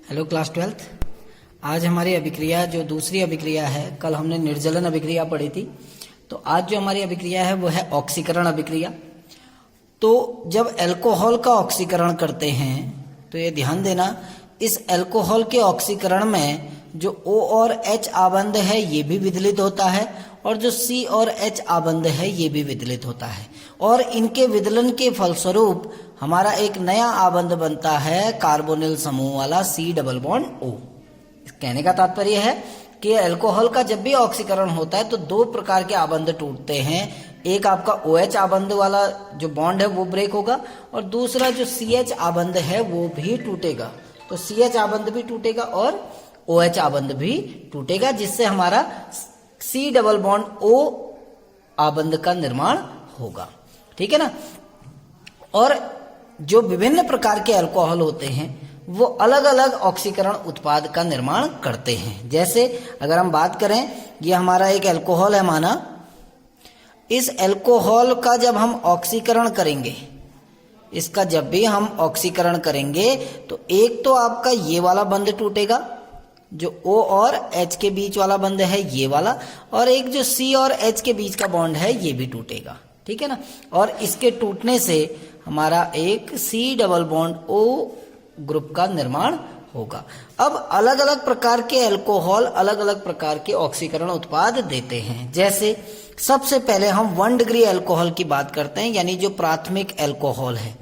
Hello class 12th। आज हमारी अभिक्रिया जो दूसरी अभिक्रिया है, कल हमने निर्जलन अभिक्रिया पढ़ी थी, तो आज जो हमारी अभिक्रिया है वो है ऑक्सीकरण अभिक्रिया। तो जब अल्कोहल का ऑक्सीकरण करते हैं तो ये ध्यान देना, इस अल्कोहल के ऑक्सीकरण में जो O और H आबंध है ये भी विदलित होता है और जो C और H आबंध है ये भी विदलित होता है, और इनके विदलन के फलस्वरूप हमारा एक नया आबंध बनता है कार्बोनिल समूह वाला C डबल बॉन्ड O। कहने का तात्पर्य है कि अल्कोहल का जब भी ऑक्सीकरण होता है तो दो प्रकार के आबंध टूटते हैं। एक आपका OH आबंध वाला जो बॉन्ड है वो ब्रेक होगा और दूसरा जो CH आबंध है वो भी टूटेगा। तो CH आबंध भी टूटेगा और OH आबंध भी टूटेगा, जिससे हमारा C डबल बॉन्ड O आबंध का निर्माण होगा। ठीक है ना। और जो विभिन्न प्रकार के अल्कोहल होते हैं वो अलग अलग ऑक्सीकरण उत्पाद का निर्माण करते हैं। जैसे अगर हम बात करें, ये हमारा एक अल्कोहल है माना, इस अल्कोहल का जब हम ऑक्सीकरण करेंगे, इसका जब भी हम ऑक्सीकरण करेंगे तो एक तो आपका ये वाला बंध टूटेगा जो O और H के बीच वाला बंध है ये वाला, और एक जो C और H के बीच का बॉन्ड है ये भी टूटेगा। ठीक है ना। और इसके टूटने से हमारा एक C double bond O group का निर्माण होगा। अब अलग अलग प्रकार के अल्कोहल अलग अलग प्रकार के ऑक्सीकरण उत्पाद देते हैं। जैसे सबसे पहले हम 1 डिग्री अल्कोहल की बात करते हैं, यानी जो प्राथमिक अल्कोहल है।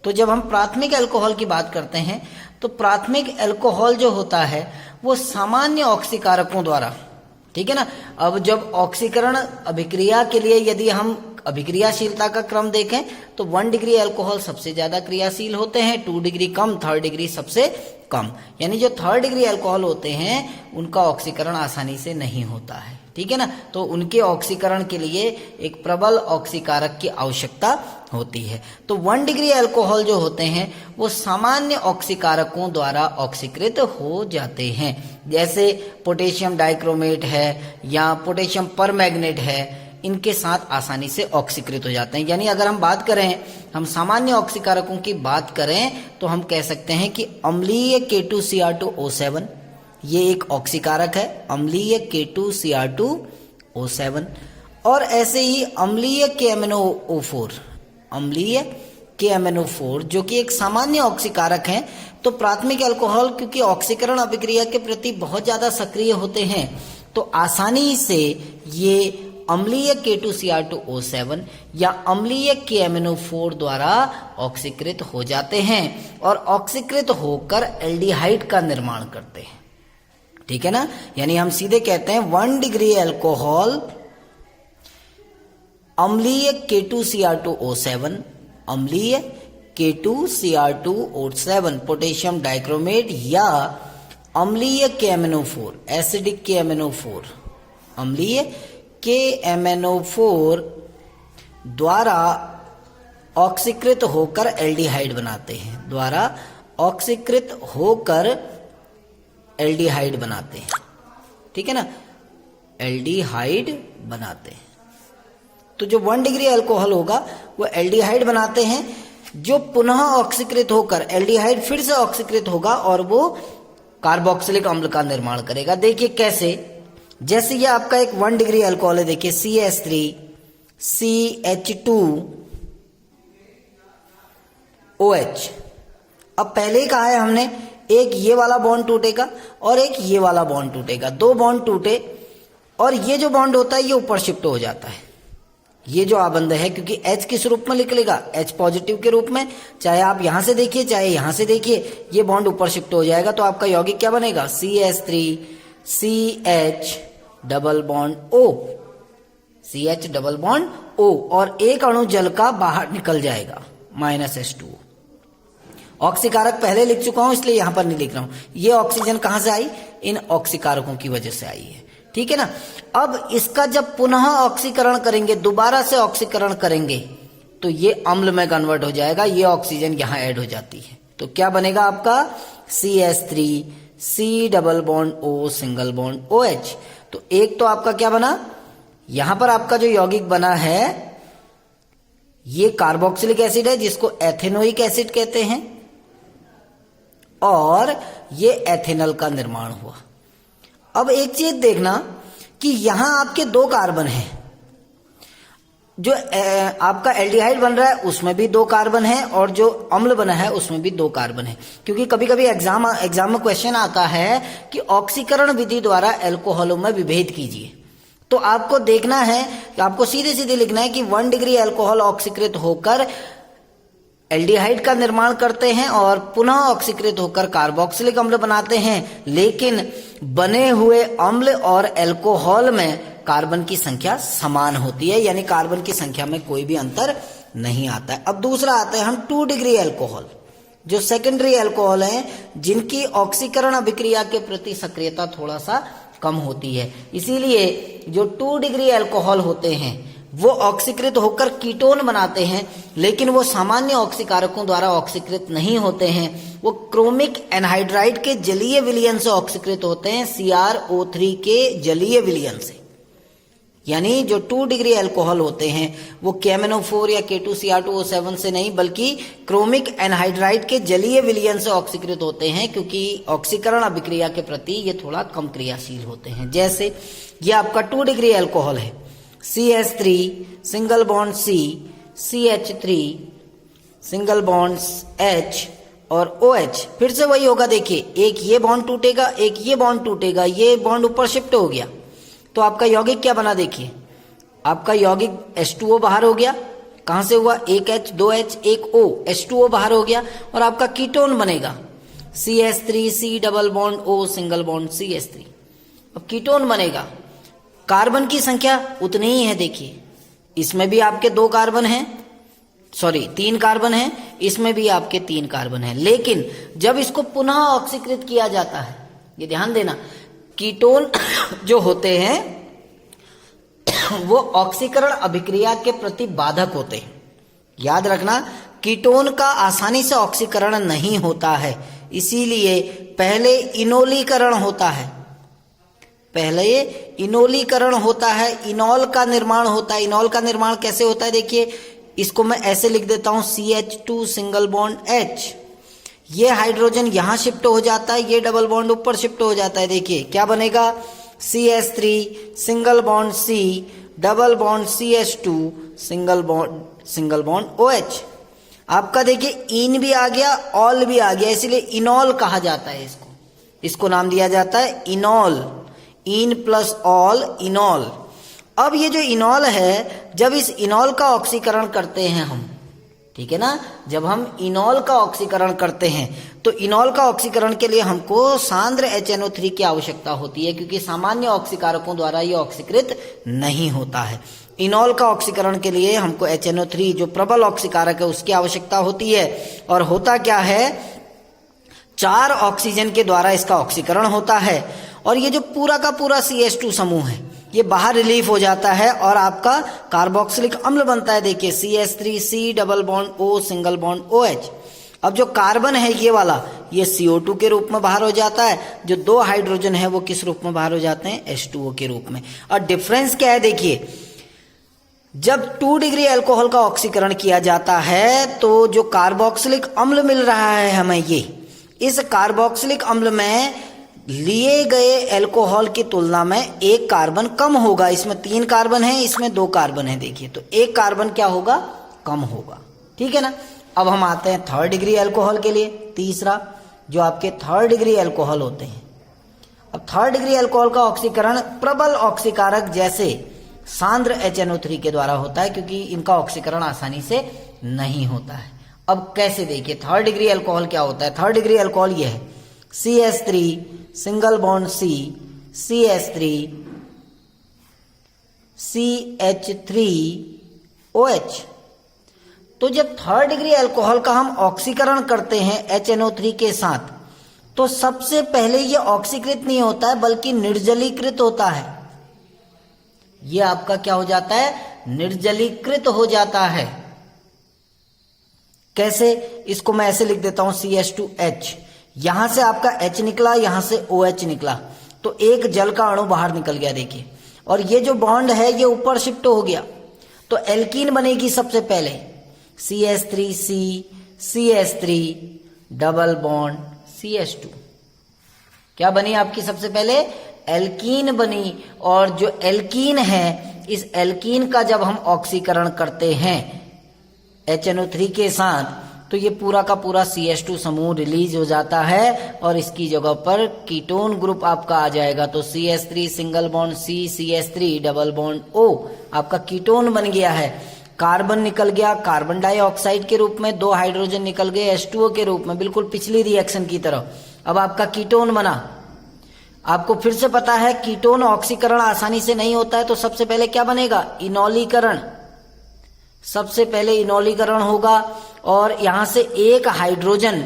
तो जब हम प्राथमिक अल्कोहल की बात करते हैं तो प्राथमिक अल्कोहल जो होता है वो सामान्य ऑक्सीकारकों द्वारा, ठीक है ना। अब जब ऑक्सीकरण अभिक्रिया के लिए यदि हम अभिक्रियाशीलता का क्रम देखें तो 1 डिग्री अल्कोहल सबसे ज्यादा क्रियाशील होते हैं, 2 डिग्री कम, 3rd डिग्री सबसे कम। यानी जो 3rd डिग्री अल्कोहल होते हैं उनका ऑक्सीकरण आसानी से नहीं होता है। ठीक है ना। तो उनके ऑक्सीकरण के लिए एक प्रबल ऑक्सीकारक की आवश्यकता होती है। तो 1 डिग्री अल्कोहल जो होते हैं वो सामान्य ऑक्सीकारकों द्वारा ऑक्सीकृत हो जाते हैं। जैसे पोटेशियम डाइक्रोमेट है या पोटेशियम परमैंगनेट है, इनके साथ आसानी से ऑक्सीकृत हो जाते हैं। यानी अगर हम बात करें, हम सामान्य ऑक्सीकारकों की बात करें तो हम कह सकते हैं कि अम्लीय K2Cr2O7 ये एक ऑक्सीकारक है, अम्लीय K2Cr2O7। और ऐसे ही अम्लीय KMnO4, अम्लीय KMnO4 जो कि एक सामान्य ऑक्सीकारक है। तो प्राथमिक अल्कोहल क्योंकि ऑक्सीकरण अभिक्रिया के प्रति बहुत ज्यादा सक्रिय होते हैं तो आसानी से ये अम्लीय K2Cr2O7 या अम्लीय KMnO4 द्वारा ऑक्सीकृत हो जाते हैं और ऑक्सीकृत होकर एल्डिहाइड का निर्माण करते हैं। ठीक है ना। यानी हम सीधे कहते हैं 1 डिग्री अल्कोहल अम्लीय K2Cr2O7, अम्लीय K2Cr2O7 पोटेशियम डाइक्रोमेट या अम्लीय KMnO4, एसिडिक KMnO4, अम्लीय KMnO4 द्वारा ऑक्सीकृत होकर एल्डिहाइड बनाते हैं, द्वारा ऑक्सीकृत होकर एल्डिहाइड बनाते हैं। ठीक है ना, एल्डिहाइड बनाते हैं। तो जो 1 डिग्री अल्कोहल होगा वो एल्डिहाइड बनाते हैं जो पुनः ऑक्सीकृत होकर एल्डिहाइड फिर से ऑक्सीकृत होगा और वो कार्बोक्सिलिक अम्ल का निर्माण करेगा। देखिए कैसे, जैसे ये आपका एक 1 डिग्री अल्कोहल है, देखिए CH3CH2OH। अब पहले ही कहा है हमने, एक ये वाला बॉन्ड टूटेगा और एक ये वाला बॉन्ड टूटेगा, दो बॉन्ड टूटे और ये जो बॉन्ड होता है ये ऊपर शिफ्ट हो जाता है। ये जो आबंध है क्योंकि H किस रूप में निकलेगा, H पॉजिटिव के रूप में, चाहे आप यहां से देखिए चाहे यहां से देखिए, ये बॉन्ड ऊपर शिफ्ट हो जाएगा। तो आपका यौगिक क्या बनेगा, CH3CH double bond O, CH double bond O, और एक अणु जल का बाहर निकल जाएगा -H2O। ऑक्सीकारक पहले लिख चुका हूं इसलिए यहां पर नहीं लिख रहा हूं। ये ऑक्सीजन कहां से आई, इन ऑक्सीकारकों की वजह से आई है। ठीक है ना। अब इसका जब पुनः ऑक्सीकरण करेंगे, दोबारा से ऑक्सीकरण करेंगे तो ये अम्ल में कन्वर्ट हो जाएगा, ये ऑक्सीजन यहां ऐड हो जाती है। तो क्या बनेगा आपका CH3C double bond O single bond OH। तो एक तो आपका क्या बना, यहां पर आपका जो यौगिक बना है ये कार्बोक्सिलिक एसिड है जिसको एथेनोइक एसिड कहते हैं, और ये एथेनॉल का निर्माण हुआ। अब एक चीज देखना कि यहां आपके 2 कार्बन हैं, जो आपका एल्डिहाइड बन रहा है उसमें भी 2 कार्बन है और जो अम्ल बना है उसमें भी 2 कार्बन है। क्योंकि कभी कभी एग्जाम में क्वेश्चन आता है कि ऑक्सीकरण विधि द्वारा एल्कोहलों में विभेद कीजिए, तो आपको देखना है कि आपको सीधे सीधे लिखना है कि 1 डिग्री एल्कोहल ऑक्सीकृत होकर एल्डिहाइड का निर्माण करते हैं और पुनः ऑक्सीकृत होकर कार्बोक्सिलिक अम्ल बनाते हैं, लेकिन बने हुए अम्ल और एल्कोहल में कार्बन की संख्या समान होती है, यानी कार्बन की संख्या में कोई भी अंतर नहीं आता है। अब दूसरा आता है हम 2 डिग्री एल्कोहल, जो सेकेंडरी एल्कोहल हैं, जिनकी ऑक्सीकरण अभिक्रिया के प्रति सक्रियता थोड़ा सा कम होती है। इसीलिए जो 2 डिग्री एल्कोहल होते हैं वो ऑक्सीकृत होकर कीटोन बनाते हैं, लेकिन वो सामान्य ऑक्सीकारकों द्वारा ऑक्सीकृत नहीं होते हैं, वो क्रोमिक एनहाइड्राइड के जलीय विलयन से ऑक्सीकृत होते हैं, CrO3 के जलीय विलयन से। यानी जो 2 डिग्री एल्कोहल होते हैं वो KMnO4 या K2Cr2O7 से नहीं, बल्कि क्रोमिक एनहाइड्राइड के जलीय विलयन से ऑक्सीकृत होते हैं, क्योंकि ऑक्सीकरण अभिक्रिया के प्रति ये थोड़ा कम क्रियाशील होते हैं। जैसे ये आपका 2 डिग्री एल्कोहल है, CH3 single bond C, CH3 single bond H और OH। फिर से वही होगा, देखिए एक ये बॉन्ड टूटेगा, एक ये बॉन्ड टूटेगा, ये बॉन्ड ऊपर शिफ्ट हो गया, तो आपका यौगिक क्या बना, देखिए आपका यौगिक H2O बाहर हो गया। कहां से हुआ, एक H, 2 H, एक O, H2O बाहर हो गया और आपका कीटोन बनेगा CH3 C double bond O single bond CH3। अब कीटोन बनेगा, कार्बन की संख्या उतनी ही है। देखिए इसमें भी आपके 2 कार्बन हैं, 3 कार्बन हैं, इसमें भी आपके 3 कार्बन हैं, लेकिन जब इसको पुनः ऑक्सीकृत किया जाता है, ये ध्यान देना, कीटोन जो होते हैं वो ऑक्सीकरण अभिक्रिया के प्रति बाधक होते हैं। याद रखना, कीटोन का आसानी से ऑक्सीकरण नहीं होता है, इसीलिए पहले इनोलीकरण होता है, इनॉल का निर्माण होता है। इनॉल का निर्माण कैसे होता है, देखिए इसको मैं ऐसे लिख देता हूं, CH2 सिंगल बॉन्ड H, ये हाइड्रोजन यहां शिफ्ट हो जाता है, ये डबल बॉन्ड ऊपर शिफ्ट हो जाता है। देखिए क्या बनेगा, CH3 single bond C double bond CH2 single bond OH। आपका देखिए इन भी आ गया, ऑल भी आ गया, इसलिए इनॉल कहा जाता है इसको नाम दिया जाता है इनॉल, इन प्लस ऑल इनॉल। अब ये जो इनॉल है, जब इस इनॉल का ऑक्सीकरण करते हैं हम, ठीक है ना, जब हम इनॉल का ऑक्सीकरण करते हैं तो इनॉल का ऑक्सीकरण के लिए हमको सांद्र HNO3 की आवश्यकता होती है, क्योंकि सामान्य ऑक्सीकारकों द्वारा ये ऑक्सीकृत नहीं होता है। इनॉल का ऑक्सीकरण के लिए हमको HNO3 जो प्रबल ऑक्सीकारक है उसकी आवश्यकता होती है। और होता क्या है, 4 ऑक्सीजन के द्वारा इसका ऑक्सीकरण होता है और ये जो पूरा का पूरा CH2 समूह है ये बाहर रिलीफ हो जाता है और आपका कार्बोक्सिलिक अम्ल बनता है। देखिए CH3 C double bond O single bond OH। अब जो कार्बन है ये वाला, ये CO2 के रूप में बाहर हो जाता है, जो 2 हाइड्रोजन है वो किस रूप में बाहर हो जाते हैं, H2O के रूप में। और डिफरेंस क्या है, देखिए जब 2 डिग्री अल्कोहल का ऑक्सीकरण किया जाता है तो जो कार्बोक्सिलिक अम्ल मिल रहा है हमें, ये इस कार्बोक्सिलिक अम्ल में लिए गए अल्कोहल की तुलना में 1 कार्बन कम होगा। इसमें 3 कार्बन है, इसमें 2 कार्बन है, देखिए तो 1 कार्बन क्या होगा, कम होगा, ठीक है ना। अब हम आते हैं 3rd डिग्री अल्कोहल के लिए, तीसरा जो आपके 3rd डिग्री अल्कोहल होते हैं। अब 3rd डिग्री अल्कोहल का ऑक्सीकरण प्रबल ऑक्सीकारक जैसे सांद्र HNO3 के द्वारा होता है, क्योंकि इनका ऑक्सीकरण आसानी से नहीं होता है। अब कैसे, देखिए 3rd डिग्री अल्कोहल क्या होता है। 3rd डिग्री अल्कोहल ये है CH3 single bond C, CH3 CH3 OH। तो जब 3rd डिग्री अल्कोहल का हम ऑक्सीकरण करते हैं HNO3 के साथ, तो सबसे पहले ये ऑक्सीकृत नहीं होता है बल्कि निर्जलीकृत होता है। ये आपका क्या हो जाता है, निर्जलीकृत हो जाता है। कैसे, इसको मैं ऐसे लिख देता हूं CH2H, यहां से आपका H निकला, यहां से OH निकला, तो एक जल का अणु बाहर निकल गया, देखिए। और ये जो बॉन्ड है ये ऊपर शिफ्ट हो गया, तो एल्कीन बनेगी सबसे पहले CH3C CH3 double bond CH2। क्या बनी आपकी सबसे पहले? एल्कीन बनी। और जो एल्कीन है, इस एल्कीन का जब हम ऑक्सीकरण करते हैं HNO3 के साथ, तो ये पूरा का पूरा CH2 समूह रिलीज हो जाता है और इसकी जगह पर कीटोन ग्रुप आपका आ जाएगा। तो CH3 single bond C, CH3 double bond O आपका कीटोन बन गया है। कार्बन निकल गया कार्बन डाइऑक्साइड के रूप में, 2 हाइड्रोजन निकल गए H2O के रूप में, बिल्कुल पिछली रिएक्शन की तरह। अब आपका कीटोन बना। आपको फिर से पता है कीटोन ऑक्सीकरण आसानी से नहीं होता है, तो सबसे पहले क्या बनेगा? इनोलीकरण। सबसे पहले इनोलीकरण होगा और यहां से एक हाइड्रोजन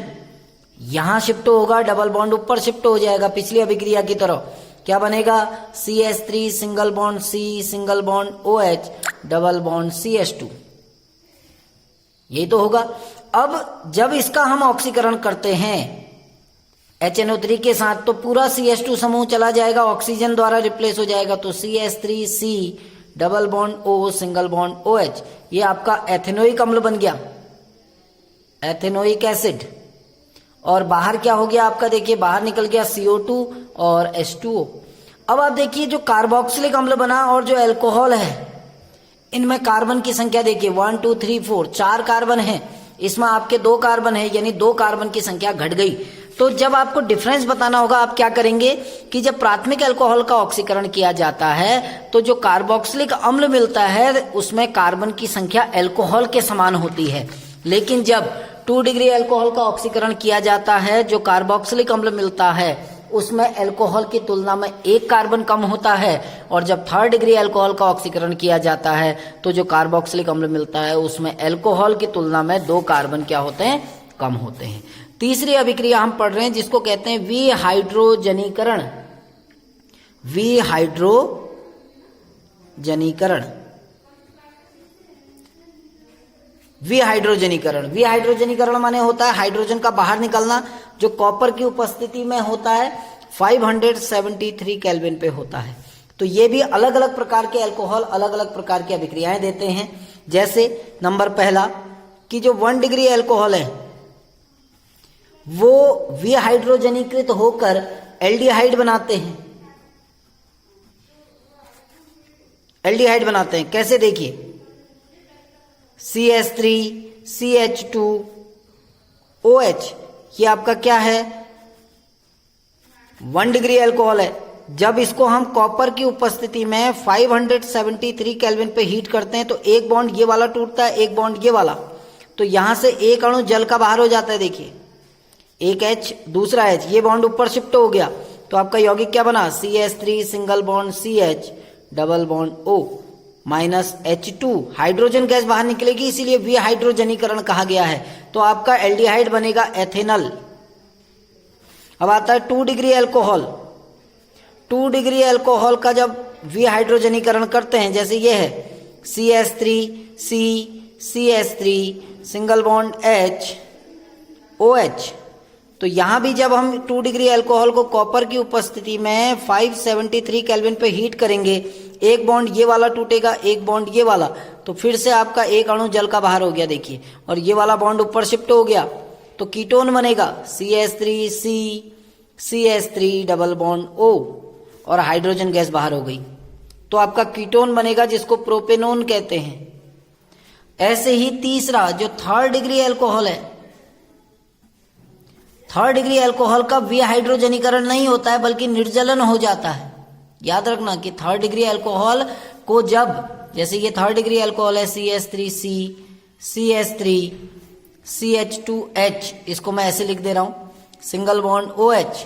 यहां शिफ्ट होगा, डबल बॉन्ड ऊपर शिफ्ट हो जाएगा पिछली अभिक्रिया की तरह। क्या बनेगा? CH3 single bond C, single bond OH, double bond CH2। यही तो होगा। अब जब इसका हम ऑक्सीकरण करते हैं HNO3 के साथ, तो पूरा CH2 समूह चला जाएगा, ऑक्सीजन द्वारा रिप्लेस हो जाएगा। तो CH3C double bond O, single bond OH, ये आपका एथेनोइक अम्ल बन गया, एथेनोइक एसिड। और बाहर क्या हो गया आपका? देखिए बाहर निकल गया CO2 और H2O। अब आप देखिए जो कार्बोक्सिलिक अम्ल बना और जो अल्कोहल है, इनमें कार्बन की संख्या देखिए 1 2 3 4, 4 कार्बन है, इसमें आपके 2 कार्बन है, यानी 2 कार्बन की संख्या घट गई। तो जब आपको डिफरेंस बताना होगा, आप क्या करेंगे कि जब प्राथमिक अल्कोहल का ऑक्सीकरण किया जाता है, तो जो कार्बोक्सिलिक अम्ल मिलता है उसमें कार्बन की संख्या अल्कोहल के समान होती है। लेकिन जब 2 डिग्री अल्कोहल का ऑक्सीकरण किया जाता है, जो कार्बोक्सिलिक अम्ल मिलता है उसमें अल्कोहल की तुलना में 1 कार्बन कम होता है। और जब 3rd डिग्री अल्कोहल का ऑक्सीकरण किया जाता है, तो जो कार्बोक्सिलिक अम्ल मिलता है उसमें अल्कोहल की तुलना में 2 कार्बन क्या होते हैं? कम होते हैं। तीसरी अभिक्रिया हम पढ़ रहे हैं जिसको कहते हैं विहाइड्रोजनीकरण। विहाइड्रोजनीकरण, विहाइड्रोजनीकरण। विहाइड्रोजनीकरण माने होता है हाइड्रोजन का बाहर निकलना, जो कॉपर की उपस्थिति में होता है, 573 केल्विन पे होता है। तो ये भी अलग अलग प्रकार के अल्कोहल अलग अलग प्रकार की अभिक्रियाएं देते हैं। जैसे नंबर पहला कि जो 1 डिग्री अल्कोहल है वो विहाइड्रोजनीकृत होकर एल्डिहाइड बनाते हैं। एल्डिहाइड बनाते हैं कैसे? देखिए CH3 CH2 OH, ये आपका क्या है? 1 डिग्री अल्कोहल है। जब इसको हम कॉपर की उपस्थिति में 573 केल्विन पे हीट करते हैं, तो एक बॉन्ड ये वाला टूटता है, एक बॉन्ड ये वाला, तो यहां से एक अणु जल का बाहर हो जाता है। देखिए एक H दूसरा H, ये बॉन्ड ऊपर शिफ्ट हो गया, तो आपका यौगिक क्या बना? CH3 single bond CH double bond O minus H2, hydrogen gas बाहर निकलेगी, इसीलिए विहाइड्रोजनीकरण कहा गया है। तो आपका एल्डिहाइड बनेगा एथेनल। अब आता है 2 डिग्री अल्कोहल। 2 डिग्री अल्कोहल का जब विहाइड्रोजनीकरण करते हैं, जैसे ये है CH3C CH3 single bond H OH, तो यहां भी जब हम 2 डिग्री अल्कोहल को कॉपर की उपस्थिति में 573 केल्विन पे हीट करेंगे, एक बॉन्ड ये वाला टूटेगा, एक बॉन्ड ये वाला, तो फिर से आपका एक अणु जल का बाहर हो गया देखिए, और ये वाला बॉन्ड ऊपर शिफ्ट हो गया, तो कीटोन बनेगा CH3C CH3 double bond O, और हाइड्रोजन गैस बाहर हो गई, तो आपका कीटोन बनेगा जिसको प्रोपेनोन कहते हैं। ऐसे ही तीसरा जो 3rd डिग्री अल्कोहल है, 3rd डिग्री अल्कोहल का विहाइड्रोजनीकरण नहीं होता है बल्कि निर्जलन हो जाता है। याद रखना कि 3rd डिग्री अल्कोहल को जब, जैसे ये 3rd डिग्री अल्कोहल है CH3C CH3 CH2H, इसको मैं ऐसे लिख दे रहा हूं सिंगल बॉन्ड OH,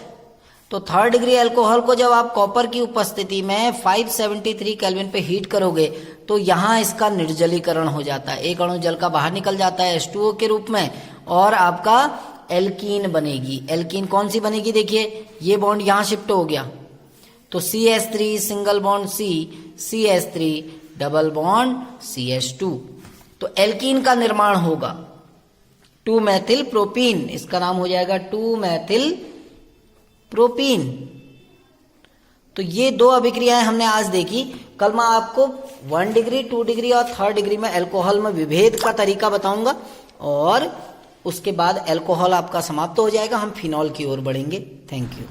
तो 3rd डिग्री अल्कोहल को जब आप कॉपर की उपस्थिति में 573 केल्विन पे हीट करोगे, तो यहां इसका निर्जलीकरण हो जाता है, एक अणु जल का बाहर निकल जाता है H2O के रूप में, और आपका एल्कीन बनेगी। एल्कीन कौन सी बनेगी? देखिए ये बॉन्ड यहां शिफ्ट हो गया, तो CH3 single bond C CH3 double bond CH2, तो एल्कीन का निर्माण होगा 2 मेथिल प्रोपीन, इसका नाम हो जाएगा 2 मेथिल प्रोपीन। तो ये 2 अभिक्रियाएं हमने आज देखी। कल मैं आपको 1 डिग्री 2 डिग्री और 3rd डिग्री में अल्कोहल में विभेद का तरीका बताऊंगा, और उसके बाद अल्कोहल आपका समाप्त हो जाएगा, हम फिनॉल की ओर बढ़ेंगे। Thank you.